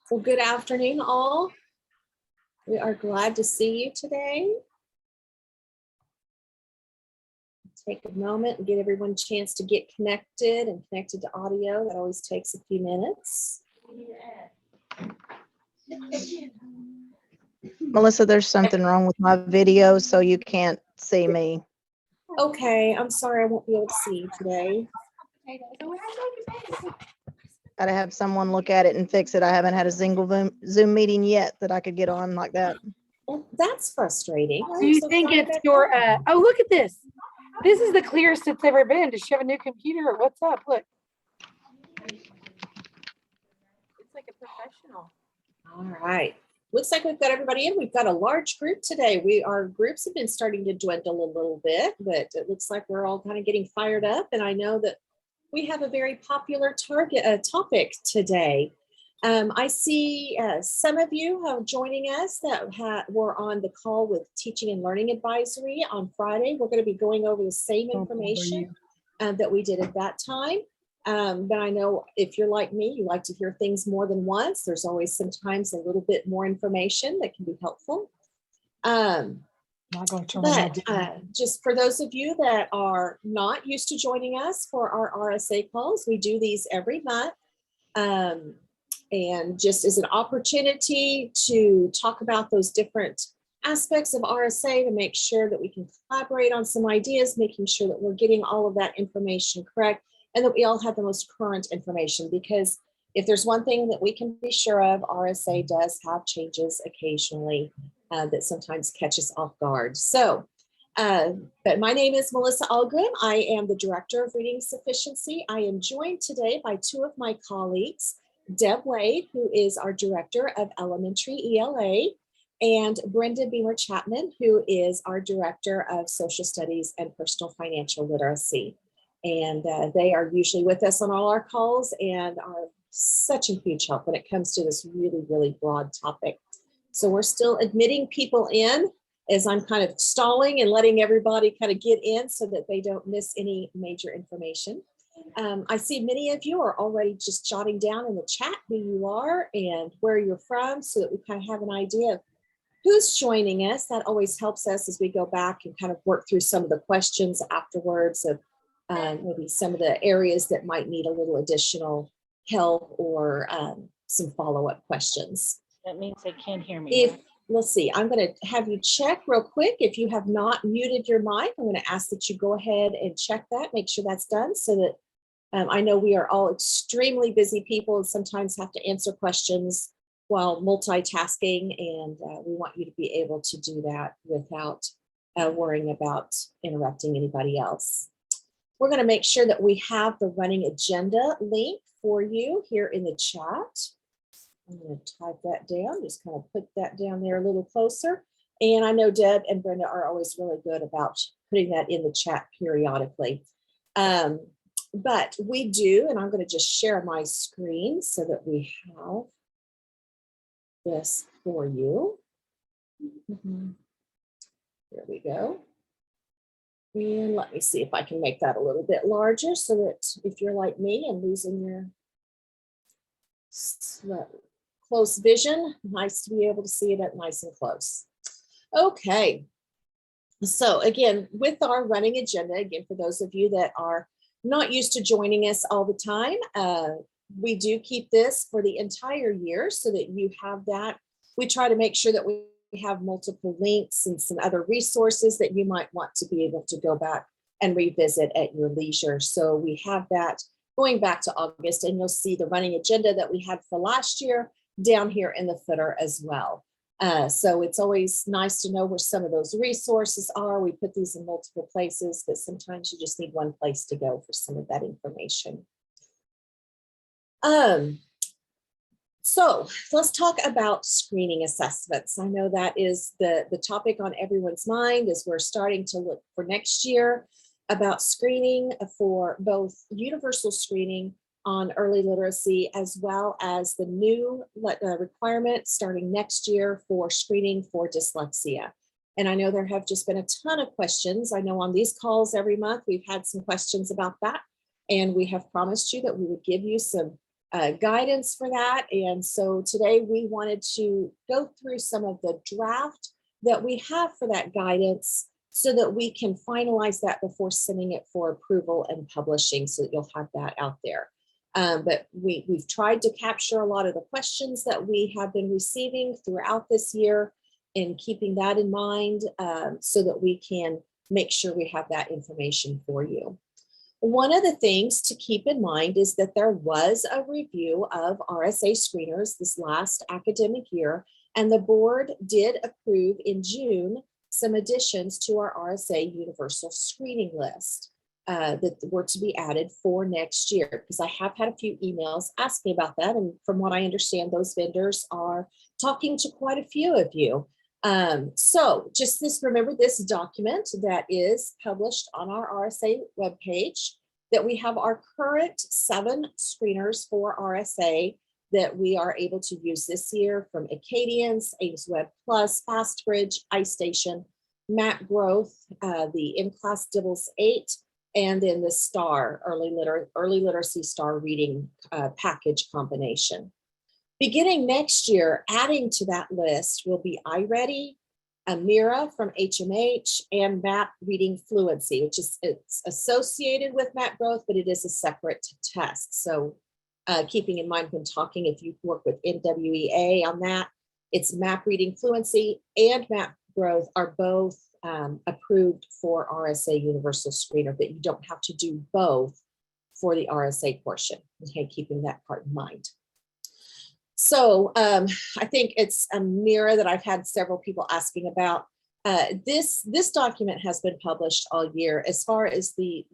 Well, good afternoon, all. We are glad to see you today. Take a moment and give everyone a chance to get connected and connected to audio. That always takes a few minutes. Melissa, there's something wrong with my video, so you can't see me. Okay, I'm sorry I won't be able to see you today. Gotta have someone look at it and fix it. I haven't had a single Zoom meeting yet that I could get on like that. Well, that's frustrating. Do you think it's your, oh, look at this. This is the clearest it's ever been. Does she have a new computer or what's up? Look. It's like a professional. All right. Looks like we've got everybody in. We've got a large group today. Our groups have been starting to dwindle a little bit, but it looks like we're all kind of getting fired up. And I know that we have a very popular topic today. I see some of you joining us that were on the call with Teaching and Learning Advisory on Friday. We're going to be going over the same information that we did at that time. But I know if you're like me, you like to hear things more than once. There's always sometimes a little bit more information that can be helpful. Just for those of you that are not used to joining us for our RSA calls, we do these every month. And just as an opportunity to talk about those different aspects of RSA to make sure that we can collaborate on some ideas, making sure that we're getting all of that information correct and that we all have the most current information, because if there's one thing that we can be sure of, RSA does have changes occasionally that sometimes catch us off guard. So, but my name is Melissa Algrim. I am the Director of Reading Sufficiency. I am joined today by two of my colleagues, Deb Wade, who is our Director of Elementary ELA, and Brenda Beamer Chapman, who is our Director of Social Studies and Personal Financial Literacy. And they are usually with us on all our calls and are such a huge help when it comes to this really, really broad topic. So we're still admitting people in as I'm kind of stalling and letting everybody kind of get in so that they don't miss any major information. I see many of you are already just jotting down in the chat who you are and where you're from so that we kind of have an idea of who's joining us. That always helps us as we go back and kind of work through some of the questions afterwards of maybe some of the areas that might need a little additional help or some follow-up questions. That means they can't hear me. Let's see, I'm going to have you check real quick. If you have not muted your mic, I'm going to ask that you go ahead and check that, make sure that's done so that I know we are all extremely busy people and sometimes have to answer questions while multitasking, and we want you to be able to do that without worrying about interrupting anybody else. We're going to make sure that we have the running agenda link for you here in the chat. I'm going to type that down, just kind of put that down there a little closer. And I know Deb and Brenda are always really good about putting that in the chat periodically. But we do, and I'm going to just share my screen so that we have this for you. There we go. And let me see if I can make that a little bit larger so that if you're like me and losing your close vision, nice to be able to see it at nice and close. Okay. So again, with our running agenda, again, for those of you that are not used to joining us all the time, we do keep this for the entire year so that you have that. We try to make sure that we have multiple links and some other resources that you might want to be able to go back and revisit at your leisure. So we have that going back to August, and you'll see the running agenda that we had for last year down here in the footer as well. So it's always nice to know where some of those resources are. We put these in multiple places, but sometimes you just need one place to go for some of that information. So let's talk about screening assessments. I know that is the topic on everyone's mind as we're starting to look for next year about screening for both universal screening on early literacy, as well as the new requirement starting next year for screening for dyslexia. And I know there have just been a ton of questions. I know on these calls every month, we've had some questions about that. And we have promised you that we would give you some guidance for that. And so today we wanted to go through some of the draft that we have for that guidance so that we can finalize that before sending it for approval and publishing, so that you'll have that out there. But we've tried to capture a lot of the questions that we have been receiving throughout this year, and keeping that in mind, so that we can make sure we have that information for you. One of the things to keep in mind is that there was a review of RSA screeners this last academic year, and the board did approve in June some additions to our RSA universal screening list that were to be added for next year, because I have had a few emails asking about that. And from what I understand, those vendors are talking to quite a few of you. So just remember this document that is published on our RSA webpage, that we have our current 7 screeners for RSA that we are able to use this year, from Acadience, Ames Web Plus, FastBridge, iStation, Map Growth, the in-class Dibbles 8, and then the STAR, Early Literacy STAR Reading package combination. Beginning next year, adding to that list will be iReady, Amira from HMH, and Map Reading Fluency, which is it's associated with Map Growth, but it is a separate test. So keeping in mind when talking, if you work with NWEA on that, it's Map Reading Fluency and Map Growth are both approved for RSA Universal Screener, but you don't have to do both for the RSA portion. Okay, keeping that part in mind. So I think it's a mirror that I've had several people asking about. This document has been published all year. As far as the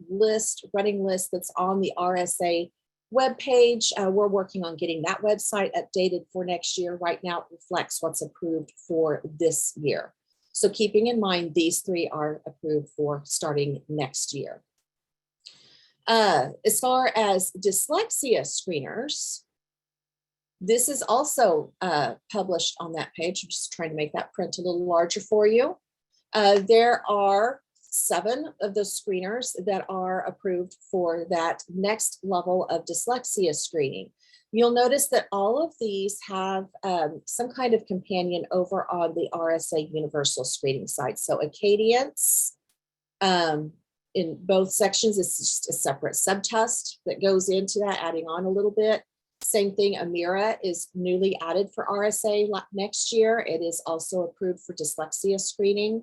running list that's on the RSA webpage, we're working on getting that website updated for next year. Right now, it reflects what's approved for this year. So keeping in mind, these 3 are approved for starting next year. As far as dyslexia screeners, this is also published on that page. I'm just trying to make that print a little larger for you. There are 7 of those screeners that are approved for that next level of dyslexia screening. You'll notice that all of these have some kind of companion over on the RSA Universal Screening side. So Acadience, in both sections, it's just a separate subtest that goes into that, adding on a little bit. Same thing, Amira is newly added for RSA next year. It is also approved for dyslexia screening.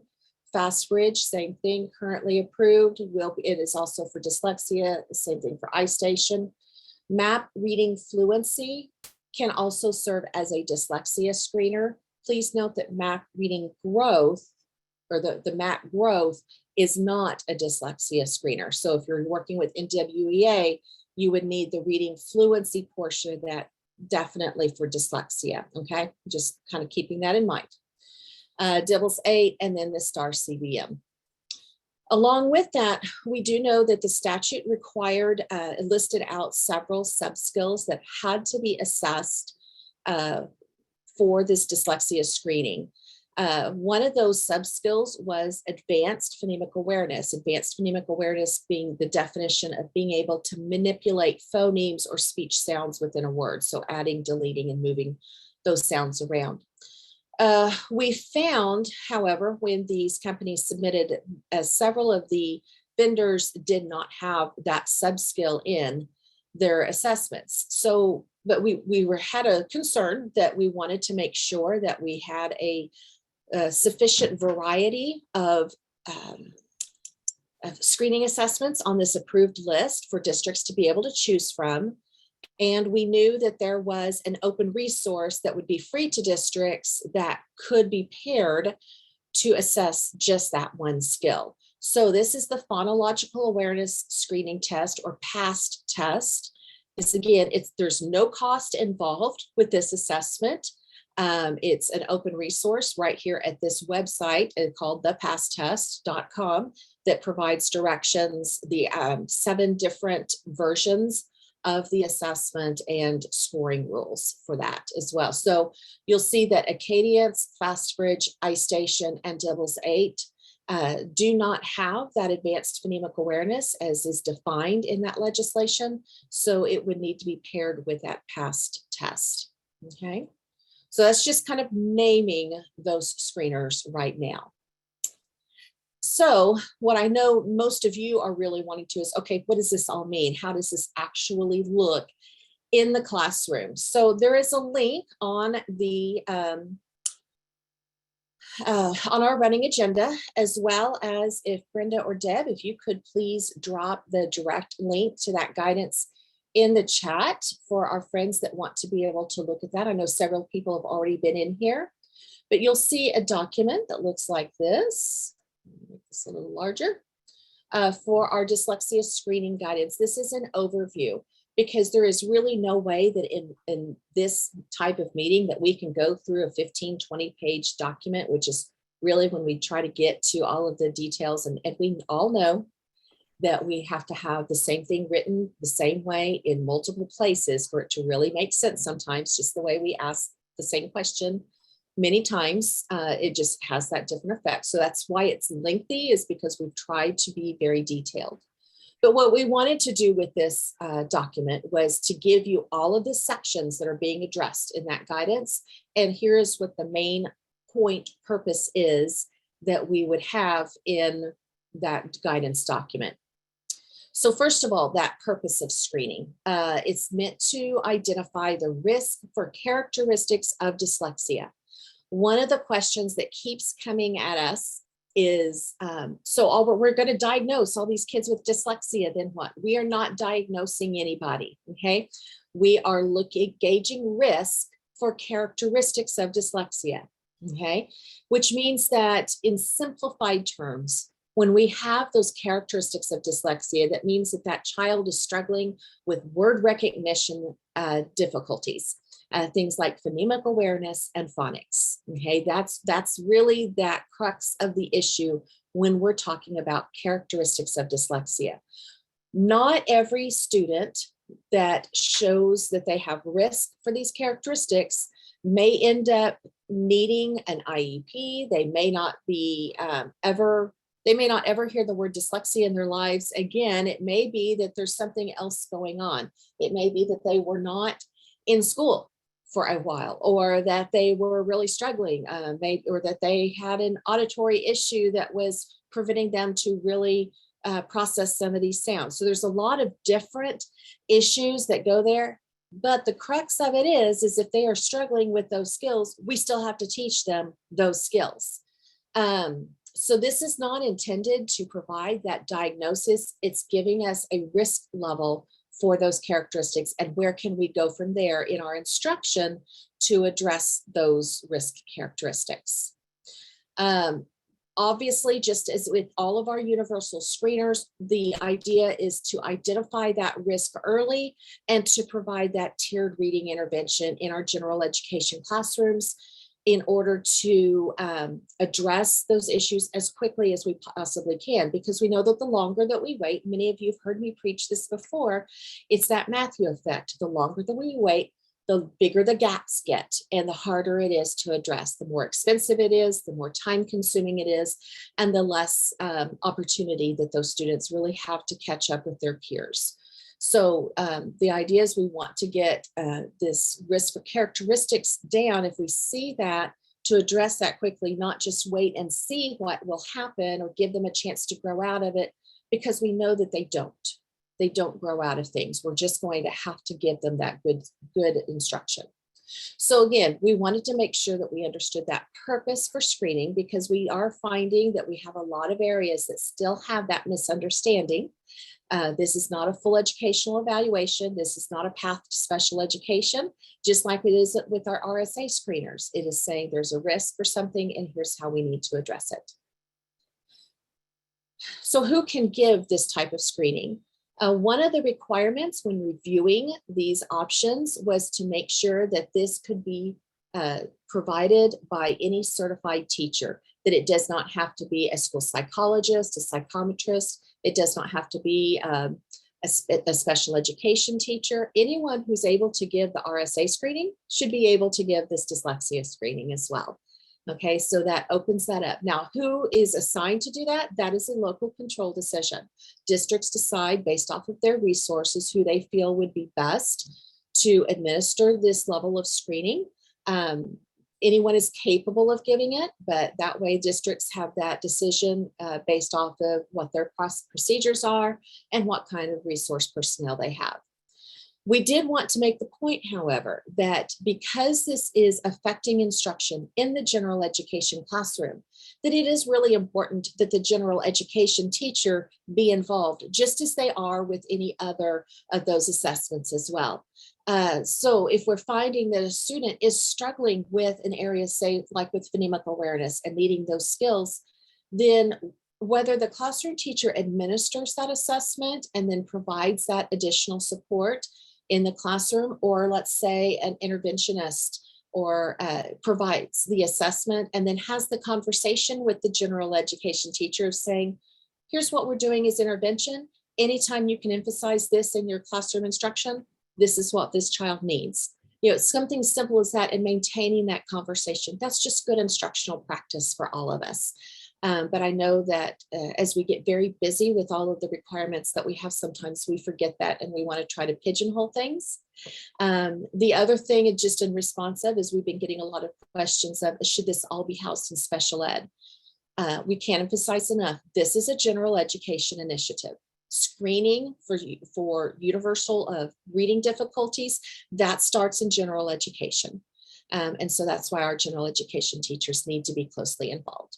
FastBridge, same thing, currently approved. It is also for dyslexia, the same thing for iStation. Map Reading Fluency can also serve as a dyslexia screener. Please note that Map Reading Growth, or the Map Growth, is not a dyslexia screener. So if you're working with NWEA, you would need the reading fluency portion of that, definitely for dyslexia, okay? Just kind of keeping that in mind. Dibbles 8, and then the STAR CBM. Along with that, we do know that the statute required, listed out several sub-skills that had to be assessed for this dyslexia screening. One of those sub-skills was advanced phonemic awareness. Advanced phonemic awareness being the definition of being able to manipulate phonemes or speech sounds within a word. So adding, deleting, and moving those sounds around. We found, however, when these companies submitted, several of the vendors did not have that sub-skill in their assessments. So, but we had a concern that we wanted to make sure that we had a sufficient variety of screening assessments on this approved list for districts to be able to choose from. And we knew that there was an open resource that would be free to districts that could be paired to assess just that one skill. So this is the phonological awareness screening test, or PAST test. This again, there's no cost involved with this assessment. It's an open resource right here at this website called thepasttest.com that provides directions, the 7 different versions of the assessment and scoring rules for that as well. So you'll see that Acadience, FastBridge, iStation, and Dibbles 8 do not have that advanced phonemic awareness as is defined in that legislation. So it would need to be paired with that PAST test. Okay. So that's just kind of naming those screeners right now. So what I know most of you are really wanting to is, okay, what does this all mean? How does this actually look in the classroom? So there is a link on the on our running agenda, as well as if Brenda or Deb, if you could please drop the direct link to that guidance in the chat for our friends that want to be able to look at that. I know several people have already been in here, but you'll see a document that looks like this. Make this a little larger for our dyslexia screening guidance. This is an overview, because there is really no way that in this type of meeting that we can go through a 15, 20 page document, which is really when we try to get to all of the details. And we all know that we have to have the same thing written the same way in multiple places for it to really make sense sometimes, just the way we ask the same question many times, it just has that different effect. So that's why it's lengthy, is because we've tried to be very detailed. But what we wanted to do with this document was to give you all of the sections that are being addressed in that guidance. And here's what the main point purpose is that we would have in that guidance document. So first of all, that purpose of screening, it's meant to identify the risk for characteristics of dyslexia. One of the questions that keeps coming at us is, we're going to diagnose all these kids with dyslexia, then what? We are not diagnosing anybody, okay? We are gauging risk for characteristics of dyslexia, okay? Which means that in simplified terms, when we have those characteristics of dyslexia, that means that that child is struggling with word recognition difficulties. Things like phonemic awareness and phonics. Okay, that's really that crux of the issue when we're talking about characteristics of dyslexia. Not every student that shows that they have risk for these characteristics may end up needing an IEP. They may not be they may not ever hear the word dyslexia in their lives again. It may be that there's something else going on. It may be that they were not in school for a while, or that they were really struggling, or that they had an auditory issue that was preventing them to really process some of these sounds. So there's a lot of different issues that go there, but the crux of it is if they are struggling with those skills, we still have to teach them those skills. So this is not intended to provide that diagnosis. It's giving us a risk level for those characteristics, and where can we go from there in our instruction to address those risk characteristics. Obviously, just as with all of our universal screeners, the idea is to identify that risk early and to provide that tiered reading intervention in our general education classrooms in order to address those issues as quickly as we possibly can, because we know that the longer that we wait, many of you have heard me preach this before, it's that Matthew effect. The longer that we wait, the bigger the gaps get and the harder it is to address. The more expensive it is, the more time consuming it is, and the less opportunity that those students really have to catch up with their peers. So the idea is we want to get this risk for characteristics down if we see that, to address that quickly, not just wait and see what will happen or give them a chance to grow out of it, because we know that they don't grow out of things. We're just going to have to give them that good instruction. So again, we wanted to make sure that we understood that purpose for screening, because we are finding that we have a lot of areas that still have that misunderstanding. This is not a full educational evaluation. This is not a path to special education, just like it is with our RSA screeners. It is saying there's a risk for something and here's how we need to address it. So who can give this type of screening? One of the requirements when reviewing these options was to make sure that this could be provided by any certified teacher, that it does not have to be a school psychologist, a psychometrist. It does not have to be a special education teacher. Anyone who's able to give the RSA screening should be able to give this dyslexia screening as well. Okay, so that opens that up. Now, who is assigned to do that? That is a local control decision. Districts decide based off of their resources who they feel would be best to administer this level of screening. Anyone is capable of giving it, but that way districts have that decision based off of what their procedures are and what kind of resource personnel they have. We did want to make the point, however, that because this is affecting instruction in the general education classroom, that it is really important that the general education teacher be involved, just as they are with any other of those assessments as well. So if we're finding that a student is struggling with an area, say like with phonemic awareness and needing those skills, then whether the classroom teacher administers that assessment and then provides that additional support in the classroom, or let's say an interventionist or provides the assessment and then has the conversation with the general education teacher saying, here's what we're doing as intervention. Anytime you can emphasize this in your classroom instruction, this is what this child needs. You know, something simple as that and maintaining that conversation. That's just good instructional practice for all of us. But I know that as we get very busy with all of the requirements that we have, sometimes we forget that and we want to try to pigeonhole things. The other thing, and just in response of, is we've been getting a lot of questions of, should this all be housed in special ed? We can't emphasize enough, this is a general education initiative. Screening for universal of reading difficulties, that starts in general education. And so that's why our general education teachers need to be closely involved.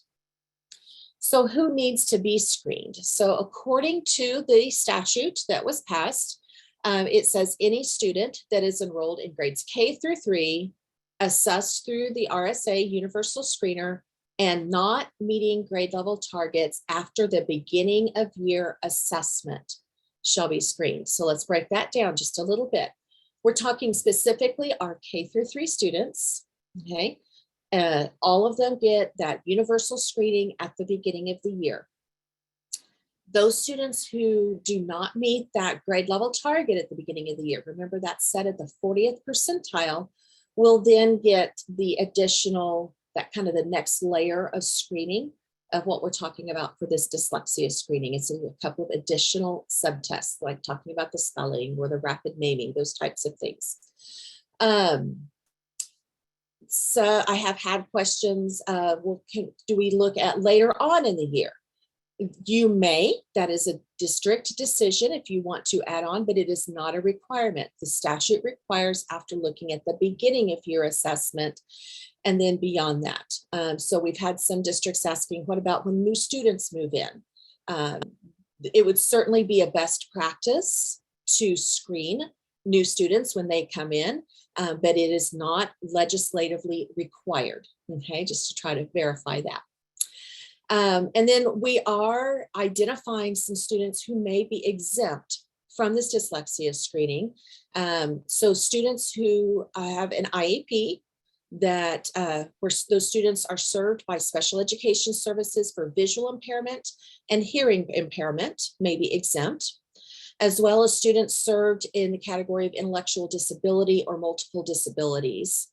So who needs to be screened? So according to the statute that was passed, it says any student that is enrolled in grades K through 3, assessed through the RSA universal screener, and not meeting grade level targets after the beginning of year assessment shall be screened. So let's break that down just a little bit. We're talking specifically our K through 3 students, okay? All of them get that universal screening at the beginning of the year. Those students who do not meet that grade level target at the beginning of the year, remember that's set at the 40th percentile, will then get the additional, that kind of the next layer of screening of what we're talking about for this dyslexia screening. It's a couple of additional subtests, like talking about the spelling or the rapid naming, those types of things. So I have had questions of, well, do we look at later on in the year? You may, that is a district decision if you want to add on, but it is not a requirement. The statute requires after looking at the beginning of year assessment and then beyond that. So we've had some districts asking, what about when new students move in? It would certainly be a best practice to screen new students when they come in, but it is not legislatively required, okay, just to try to verify that. And then we are identifying some students who may be exempt from this dyslexia screening. So students who have an IEP that where those students are served by special education services for visual impairment and hearing impairment may be exempt, as well as students served in the category of intellectual disability or multiple disabilities.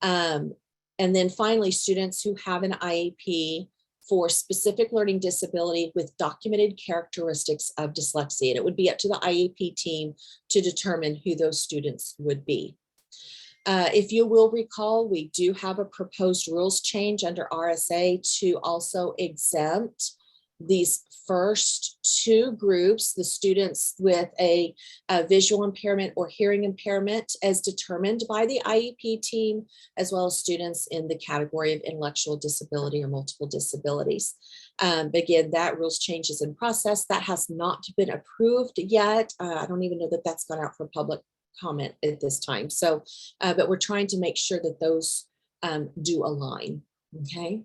And then finally, students who have an IEP for specific learning disability with documented characteristics of dyslexia. And it would be up to the IEP team to determine who those students would be. If you will recall, we do have a proposed rules change under RSA to also exempt these first 2 groups, the students with a visual impairment or hearing impairment as determined by the IEP team, as well as students in the category of intellectual disability or multiple disabilities. Again, that rules change is in process. That has not been approved yet. I don't even know that that's gone out for public comment at this time. So, but we're trying to make sure that those do align, okay?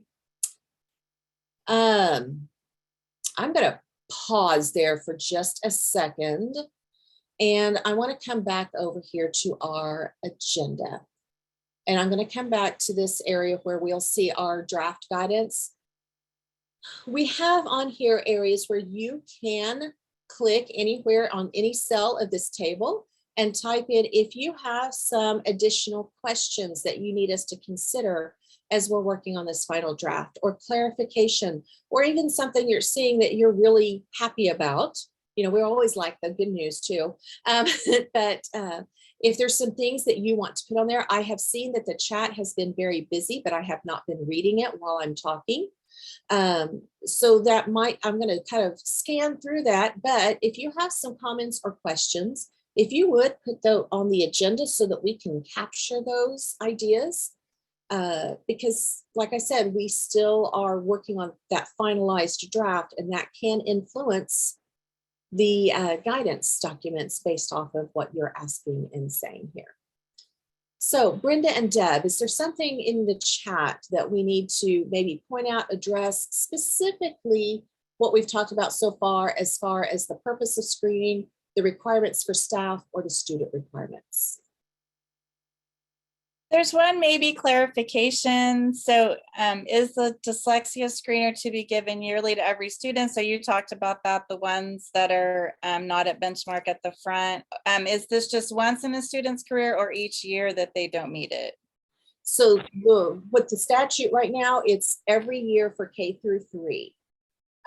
I'm going to pause there for just a second, and I want to come back over here to our agenda. And I'm going to come back to this area where we'll see our draft guidance. We have on here areas where you can click anywhere on any cell of this table and type in if you have some additional questions that you need us to consider as we're working on this final draft, or clarification, or even something you're seeing that you're really happy about. You know, we always like the good news too. But if there's some things that you want to put on there, I have seen that the chat has been very busy, but I have not been reading it while I'm talking. So that might, I'm going to kind of scan through that. But if you have some comments or questions, if you would put those on the agenda so that we can capture those ideas. Because like I said, we still are working on that finalized draft, and that can influence the guidance documents based off of what you're asking and saying here. So Brenda and Deb, is there something in the chat that we need to maybe point out, address specifically what we've talked about so far as the purpose of screening, the requirements for staff, or the student requirements? There's one maybe clarification. So is the dyslexia screener to be given yearly to every student? So you talked about that, the ones that are not at benchmark at the front. Is this just once in a student's career, or each year that they don't meet it? So with the statute right now, it's every year for K through 3.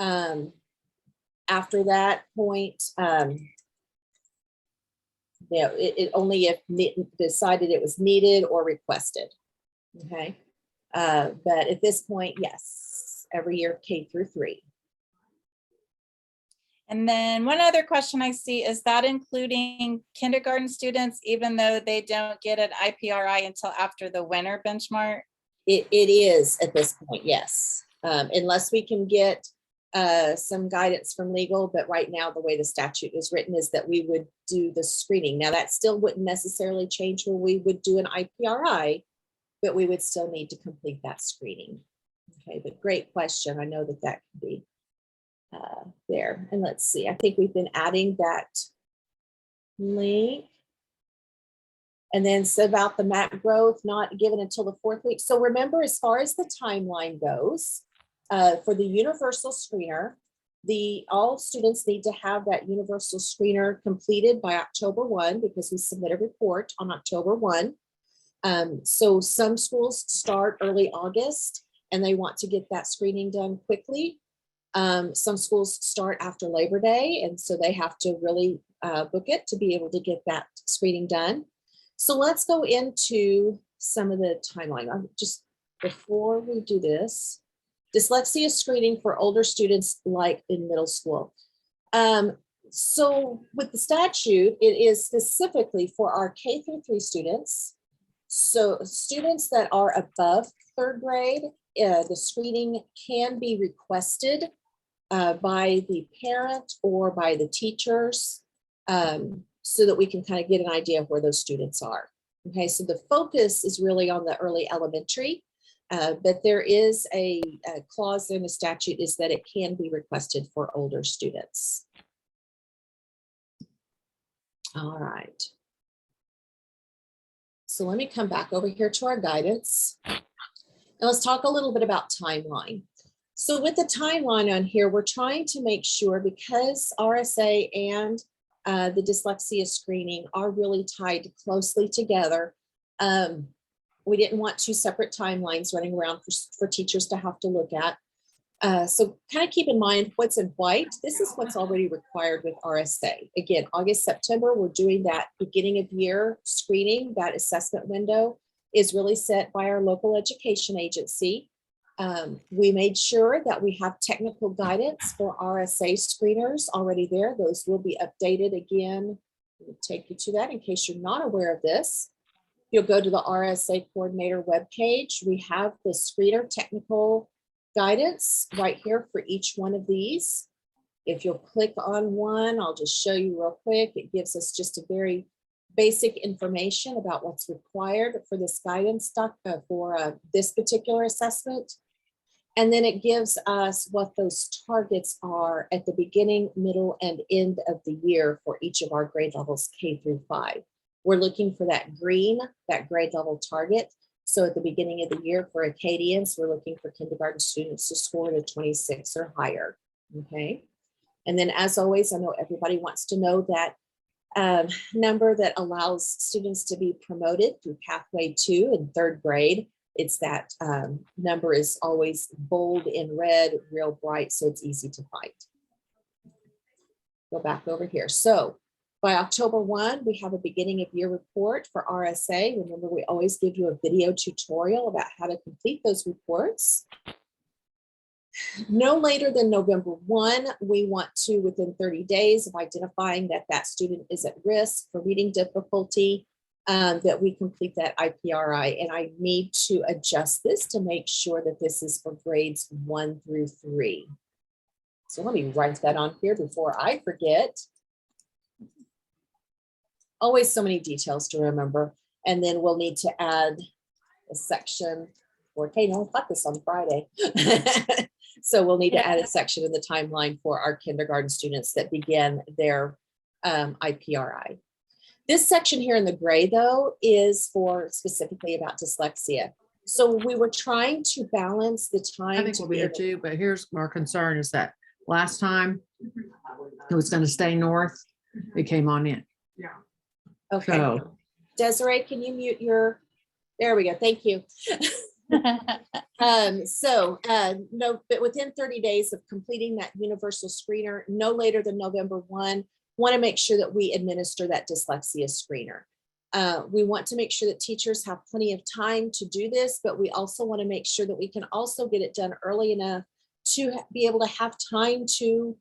After that point, it only if decided it was needed or requested. Okay. But at this point, yes, every year K through 3. And then one other question I see, is that including kindergarten students, even though they don't get an IPRI until after the winter benchmark? It is at this point, yes. Unless we can get some guidance from legal, but right now the way the statute is written is that we would do the screening. Now that still wouldn't necessarily change where we would do an IPRI, but we would still need to complete that screening. Okay, but great question. I know that that could be there. And let's see, I think we've been adding that link. And then so about the MAC growth not given until the 4th week. So remember, as far as the timeline goes, for the universal screener, all students need to have that universal screener completed by October 1, because we submit a report on October 1. So some schools start early August and they want to get that screening done quickly. Some schools start after Labor Day, and so they have to really book it to be able to get that screening done. So let's go into some of the timeline. Just before we do this, dyslexia screening for older students like in middle school. So with the statute, it is specifically for our K through 3 students. So students that are above 3rd grade, the screening can be requested by the parent or by the teachers, so that we can kind of get an idea of where those students are. Okay, so the focus is really on the early elementary. But there is a clause in the statute is that it can be requested for older students. All right. So let me come back over here to our guidance. And let's talk a little bit about timeline. So with the timeline on here, we're trying to make sure, because RSA and the dyslexia screening are really tied closely together. We didn't want 2 separate timelines running around for teachers to have to look at. So kind of keep in mind what's in white. This is what's already required with RSA. Again, August, September, we're doing that beginning of year screening. That assessment window is really set by our local education agency. We made sure that we have technical guidance for RSA screeners already there. Those will be updated again. We'll take you to that in case you're not aware of this. You'll go to the RSA coordinator webpage. We have the screener technical guidance right here for each one of these. If you'll click on one, I'll just show you real quick. It gives us just a very basic information about what's required for this guidance for this particular assessment. And then it gives us what those targets are at the beginning, middle, and end of the year for each of our grade levels K through 5. We're looking for that green, that grade level target. So at the beginning of the year for Acadians, we're looking for kindergarten students to score at a 26 or higher, okay? And then as always, I know everybody wants to know that number that allows students to be promoted through pathway 2 in 3rd grade. It's that number is always bold in red, real bright, so it's easy to find. Go back over here. So by October 1, we have a beginning of year report for RSA. Remember, we always give you a video tutorial about how to complete those reports. No later than November 1, we want to, within 30 days of identifying that that student is at risk for reading difficulty, that we complete that IPRI. And I need to adjust this to make sure that this is for grades 1 through 3. So let me write that on here before I forget. Always so many details to remember. And then we'll need to add a section for, hey, no, I got this on Friday. So we'll need to add a section in the timeline for our kindergarten students that begin their IPRI. This section here in the gray, though, is for specifically about dyslexia. So we were trying to balance the time. I think we'll be here too, but here's our concern is that last time it was going to stay north, it came on in. Okay. So Desiree, can you mute your, there we go. Thank you. No, but within 30 days of completing that universal screener, no later than November 1, want to make sure that we administer that dyslexia screener. We want to make sure that teachers have plenty of time to do this, but we also want to make sure that we can also get it done early enough to be able to have time to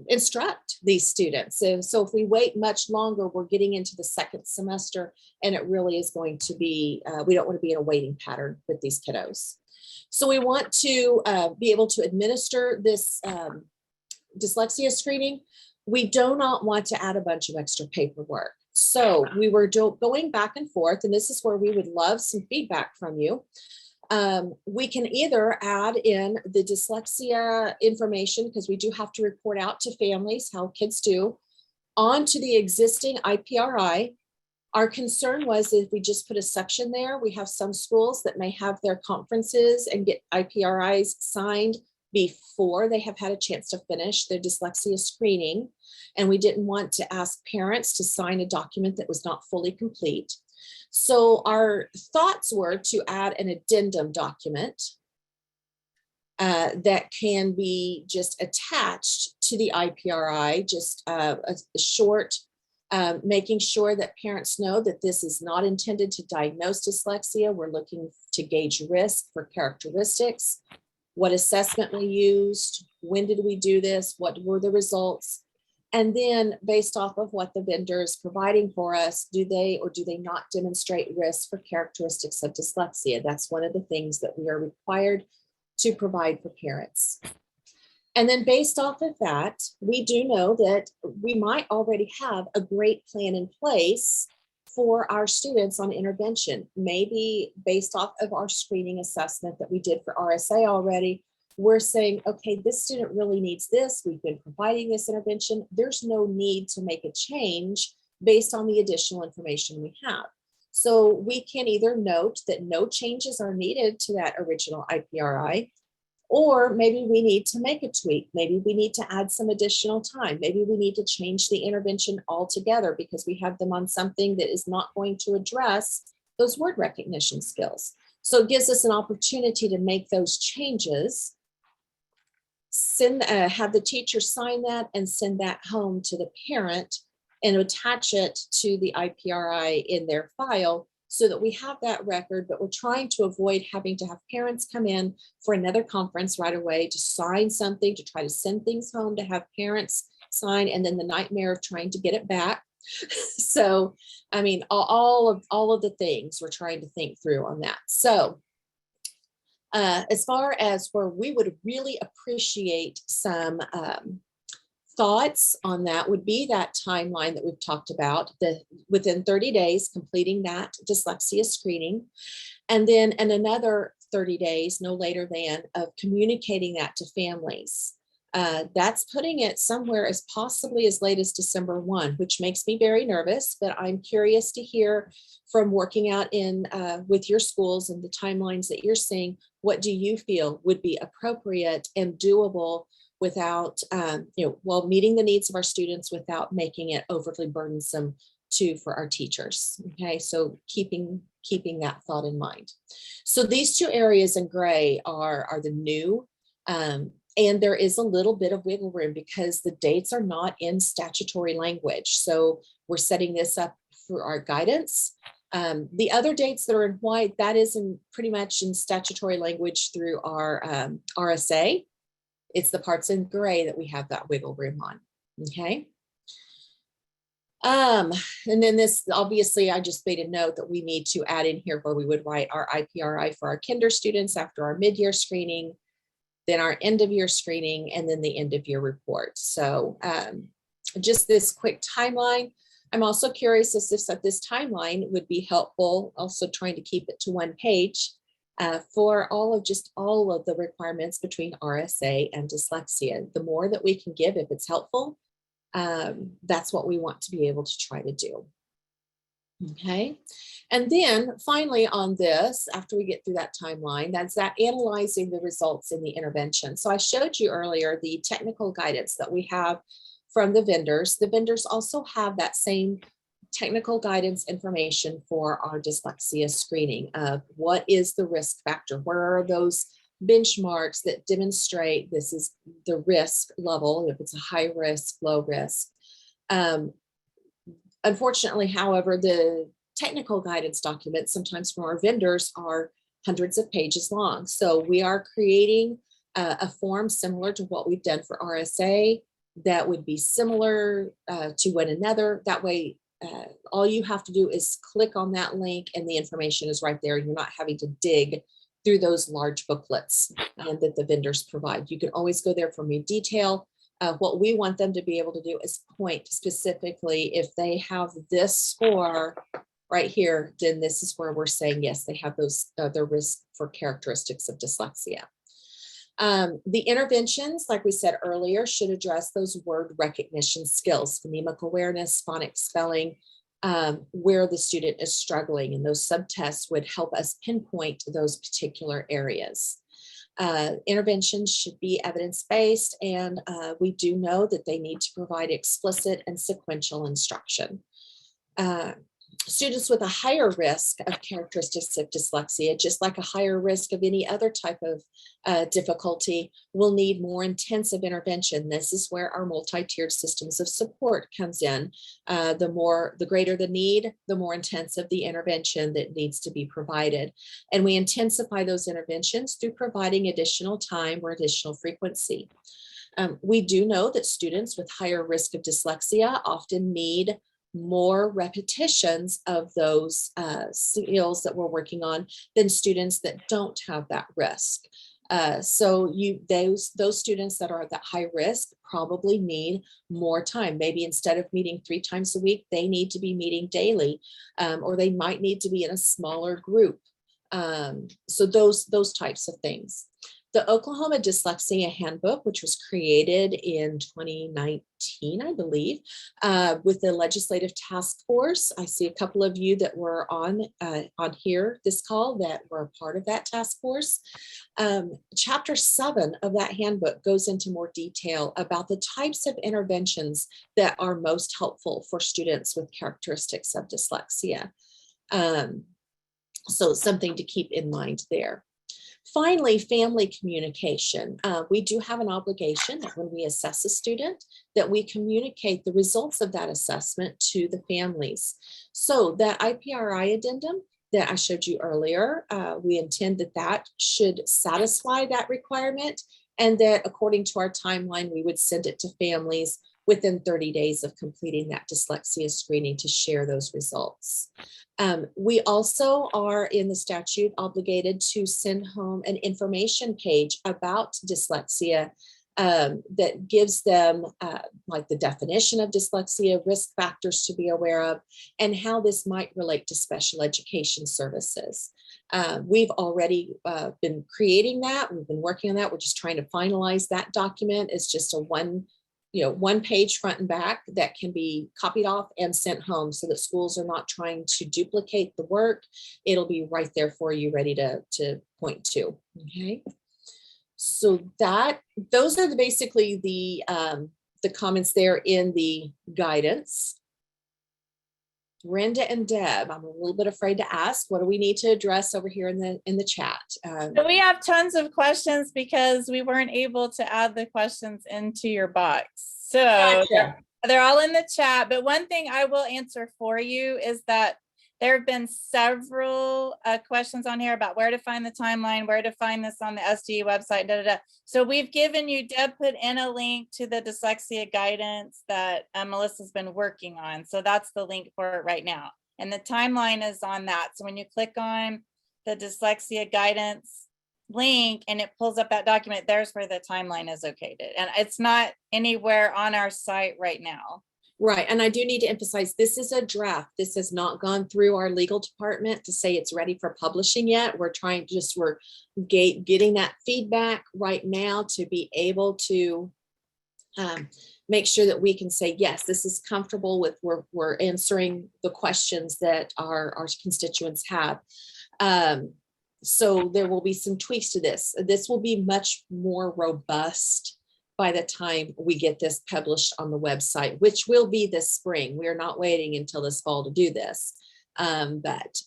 instruct these students. And so if we wait much longer, we're getting into the 2nd semester, and it really is going to be, we don't want to be in a waiting pattern with these kiddos. So we want to be able to administer this dyslexia screening. We do not want to add a bunch of extra paperwork. So we were going back and forth, and this is where we would love some feedback from you. We can either add in the dyslexia information, because we do have to report out to families how kids do, onto the existing IPRI. Our concern was if we just put a section there, we have some schools that may have their conferences and get IPRIs signed before they have had a chance to finish their dyslexia screening. And we didn't want to ask parents to sign a document that was not fully complete. So our thoughts were to add an addendum document that can be just attached to the IPRI, just a short, making sure that parents know that this is not intended to diagnose dyslexia. We're looking to gauge risk for characteristics, what assessment we used, when did we do this, what were the results, and then based off of what the vendor is providing for us, do they or do they not demonstrate risk for characteristics of dyslexia? That's one of the things that we are required to provide for parents. And then based off of that, we do know that we might already have a great plan in place for our students on intervention. Maybe based off of our screening assessment that we did for RSA already, we're saying, okay, this student really needs this. We've been providing this intervention. There's no need to make a change based on the additional information we have. So we can either note that no changes are needed to that original IPRI, or maybe we need to make a tweak. Maybe we need to add some additional time. Maybe we need to change the intervention altogether because we have them on something that is not going to address those word recognition skills. So it gives us an opportunity to make those changes, have the teacher sign that and send that home to the parent and attach it to the IPRI in their file so that we have that record, but we're trying to avoid having to have parents come in for another conference right away to sign something, to try to send things home, to have parents sign, and then the nightmare of trying to get it back. So, I mean, all of the things we're trying to think through on that. So as far as where we would really appreciate some thoughts on that would be that timeline that we've talked about, the within 30 days completing that dyslexia screening, and then in another 30 days, no later than, of communicating that to families. That's putting it somewhere as possibly as late as December 1, which makes me very nervous, but I'm curious to hear from working out in with your schools and the timelines that you're seeing. What do you feel would be appropriate and doable without, while meeting the needs of our students without making it overly burdensome for our teachers. Okay, so keeping that thought in mind. So these two areas in gray are the new, and there is a little bit of wiggle room because the dates are not in statutory language. So we're setting this up for our guidance. The other dates that are in white, that is pretty much in statutory language through our RSA. It's the parts in gray that we have that wiggle room on. Okay. And then this, obviously, I just made a note that we need to add in here where we would write our IPRI for our kinder students after our mid-year screening, then our end-of-year screening, and then the end-of-year report. So just this quick timeline. I'm also curious as if this timeline would be helpful, also trying to keep it to one page for all of the requirements between RSA and dyslexia. The more that we can give, if it's helpful, that's what we want to be able to try to do. Okay, and then finally on this, after we get through that timeline, that's that analyzing the results in the intervention. So I showed you earlier the technical guidance that we have from the vendors. The vendors also have that same technical guidance information for our dyslexia screening of what is the risk factor, where are those benchmarks that demonstrate this is the risk level, if it's a high risk, low risk. Unfortunately, however, the technical guidance documents sometimes from our vendors are hundreds of pages long. So we are creating a form similar to what we've done for RSA that would be similar to one another. That way, all you have to do is click on that link and the information is right there. You're not having to dig through those large booklets that the vendors provide. You can always go there for more detail. What we want them to be able to do is point specifically if they have this score right here, then this is where we're saying, yes, they have those, their risk for characteristics of dyslexia. The interventions, like we said earlier, should address those word recognition skills, phonemic awareness, phonic spelling, where the student is struggling, and those subtests would help us pinpoint those particular areas. Interventions should be evidence-based, and we do know that they need to provide explicit and sequential instruction. Students with a higher risk of characteristics of dyslexia, just like a higher risk of any other type of difficulty, will need more intensive intervention. This is where our multi-tiered systems of support comes in. The greater the need, the more intensive the intervention that needs to be provided. And we intensify those interventions through providing additional time or additional frequency. We do know that students with higher risk of dyslexia often need more repetitions of those skills that we're working on than students that don't have that risk. So those students that are at that high risk probably need more time. Maybe instead of meeting 3 times a week, they need to be meeting daily, or they might need to be in a smaller group. So those types of things. The Oklahoma Dyslexia Handbook, which was created in 2019, I believe, with the Legislative Task Force. I see a couple of you that were on here this call that were a part of that task force. Chapter 7 of that handbook goes into more detail about the types of interventions that are most helpful for students with characteristics of dyslexia. So something to keep in mind there. Finally, family communication. We do have an obligation that when we assess a student, that we communicate the results of that assessment to the families. So that IPRI addendum that I showed you earlier, we intend that should satisfy that requirement, and that according to our timeline, we would send it to families within 30 days of completing that dyslexia screening to share those results. We also are in the statute obligated to send home an information page about dyslexia that gives them like the definition of dyslexia, risk factors to be aware of, and how this might relate to special education services. We've already been creating that. We've been working on that. We're just trying to finalize that document. It's just a one page front and back that can be copied off and sent home so that schools are not trying to duplicate the work. It'll be right there for you, ready to point to. Okay. So those are basically the comments there in the guidance. Brenda and Deb, I'm a little bit afraid to ask, what do we need to address over here in the chat? So we have tons of questions because we weren't able to add the questions into your box. So Gotcha. they're all in the chat, but one thing I will answer for you is that there have been several questions on here about where to find the timeline, where to find this on the SDE website, So we've given you, Deb put in a link to the dyslexia guidance that Melissa's been working on. So that's the link for it right now. And the timeline is on that. So when you click on the dyslexia guidance link and it pulls up that document, there's where the timeline is located. And it's not anywhere on our site right now. Right. And I do need to emphasize, this is a draft. This has not gone through our legal department to say it's ready for publishing yet. We're getting that feedback right now to be able to make sure that we can say, yes, this is comfortable with, we're answering the questions that our constituents have. So there will be some tweaks to this. This will be much more robust by the time we get this published on the website, which will be this spring. We are not waiting until this fall to do this, but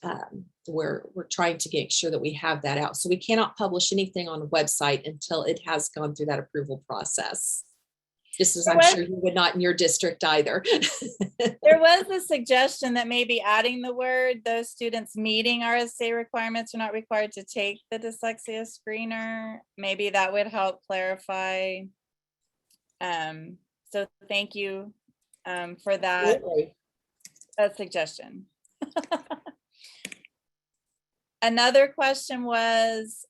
we're trying to make sure that we have that out. So we cannot publish anything on the website until it has gone through that approval process. Just as I'm sure you would not in your district either. There was a suggestion that maybe adding the word, those students meeting RSA requirements are not required to take the dyslexia screener. Maybe that would help clarify. So thank you for that suggestion. Another question was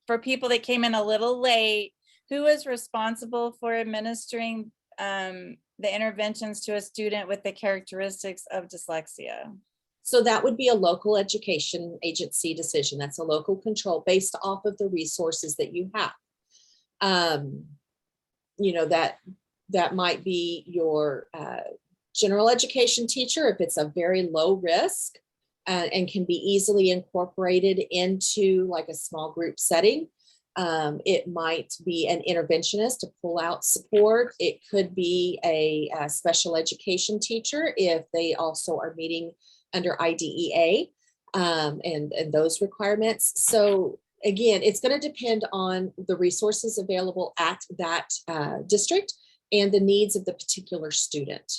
for people that came in a little late, who is responsible for administering the interventions to a student with the characteristics of dyslexia? So that would be a local education agency decision. That's a local control based off of the resources that you have. You know, that might be your general education teacher if it's a very low risk and can be easily incorporated into like a small group setting. It might be an interventionist to pull out support. It could be a special education teacher if they also are meeting under IDEA and those requirements. So again, it's going to depend on the resources available at that district and the needs of the particular student.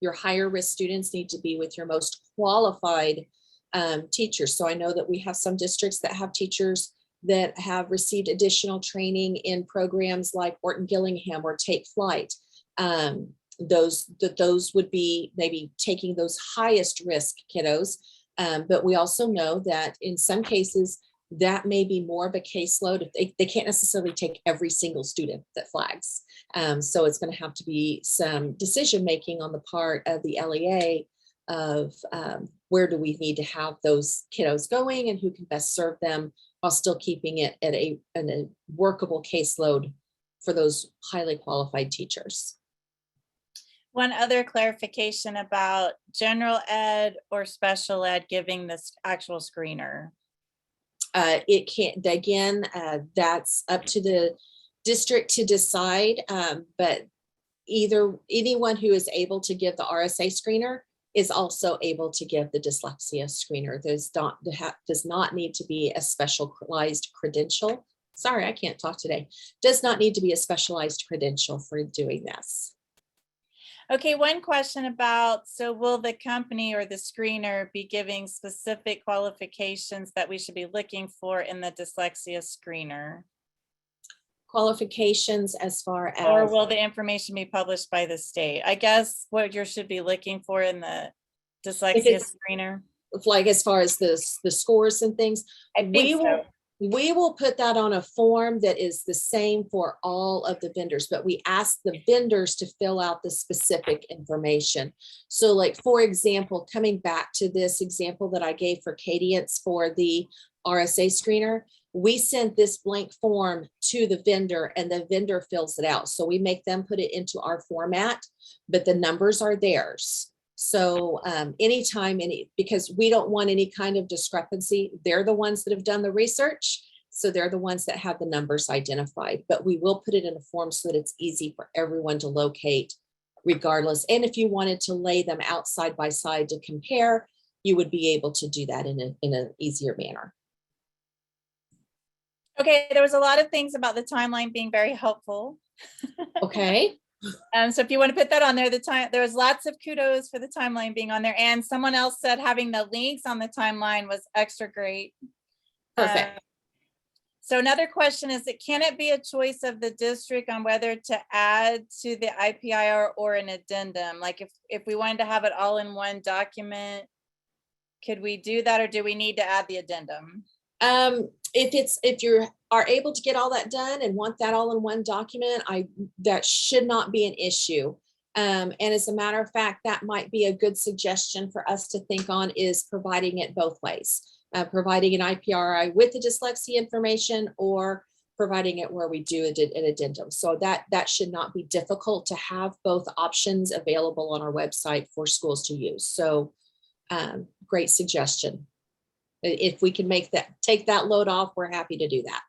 Your higher risk students need to be with your most qualified teachers. So I know that we have some districts that have teachers that have received additional training in programs like Wharton Gillingham or Take Flight. Those would be maybe taking those highest risk kiddos. But we also know that in some cases, that may be more of a caseload. If they can't necessarily take every single student that flags. So it's going to have to be some decision-making on the part of the LEA of where do we need to have those kiddos going and who can best serve them while still keeping it at a workable caseload for those highly qualified teachers. One other clarification about general ed or special ed giving this actual screener. It can't, again, that's up to the district to decide, but anyone who is able to give the RSA screener is also able to give the dyslexia screener. Does not need to be a specialized credential. Sorry, I can't talk today. Does not need to be a specialized credential for doing this. Okay, one question about, so will the company or the screener be giving specific qualifications that we should be looking for in the dyslexia screener? Qualifications as far as? Or will the information be published by the state? I guess what you should be looking for in the dyslexia screener. Like as far as the scores and things, I think so. We will put that on a form that is the same for all of the vendors, but we ask the vendors to fill out the specific information. So like, for example, coming back to this example that I gave for Cadience for the RSA screener, we sent this blank form to the vendor and the vendor fills it out. So we make them put it into our format, but the numbers are theirs. So anytime, because we don't want any kind of discrepancy, they're the ones that have done the research. So they're the ones that have the numbers identified, but we will put it in a form so that it's easy for everyone to locate regardless. And if you wanted to lay them out side by side to compare, you would be able to do that in an easier manner. Okay, there was a lot of things about the timeline being very helpful. Okay. So if you want to put that on there, there was lots of kudos for the timeline being on there. And someone else said having the links on the timeline was extra great. Perfect. So another question is that can it be a choice of the district on whether to add to the IPIR or an addendum? Like if we wanted to have it all in one document, could we do that, or do we need to add the addendum? If you are able to get all that done and want that all in one document, that should not be an issue. And as a matter of fact, that might be a good suggestion for us to think on, is providing it both ways, providing an IPRI with the dyslexia information, or providing it where we do an addendum. So that should not be difficult to have both options available on our website for schools to use. So great suggestion. If we can take that load off, we're happy to do that.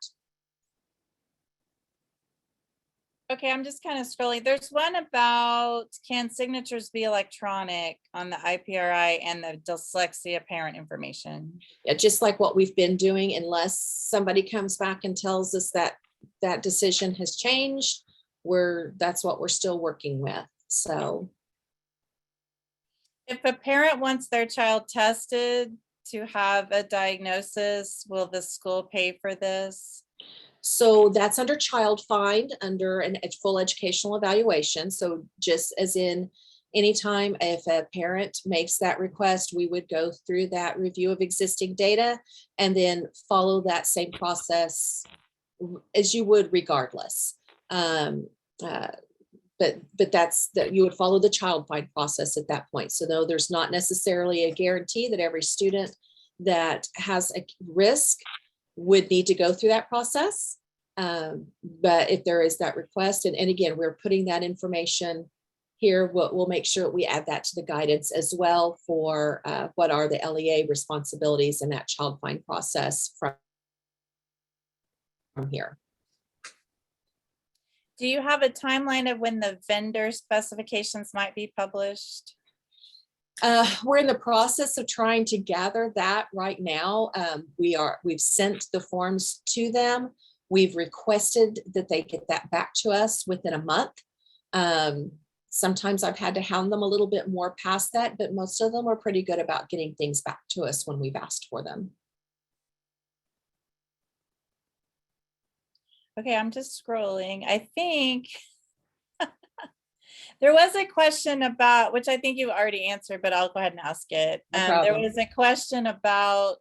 Okay, I'm just kind of scrolling. There's one about, can signatures be electronic on the IPRI and the dyslexia parent information? Yeah, just like what we've been doing, unless somebody comes back and tells us that that decision has changed, that's what we're still working with. So if a parent wants their child tested to have a diagnosis, will the school pay for this? So that's under child find, under a full educational evaluation. So just as in anytime if a parent makes that request, we would go through that review of existing data and then follow that same process as you would regardless. But that's that you would follow the child find process at that point. So no, there's not necessarily a guarantee that every student that has a risk would need to go through that process. But if there is that request, and again, we're putting that information here, we'll make sure we add that to the guidance as well for what are the LEA responsibilities in that child find process from here. Do you have a timeline of when the vendor specifications might be published? We're in the process of trying to gather that right now. We've sent the forms to them. We've requested that they get that back to us within a month. Sometimes I've had to hound them a little bit more past that, but most of them are pretty good about getting things back to us when we've asked for them. Okay, I'm just scrolling. I think there was a question about, which I think you already answered, but I'll go ahead and ask it. No There problem. was a question about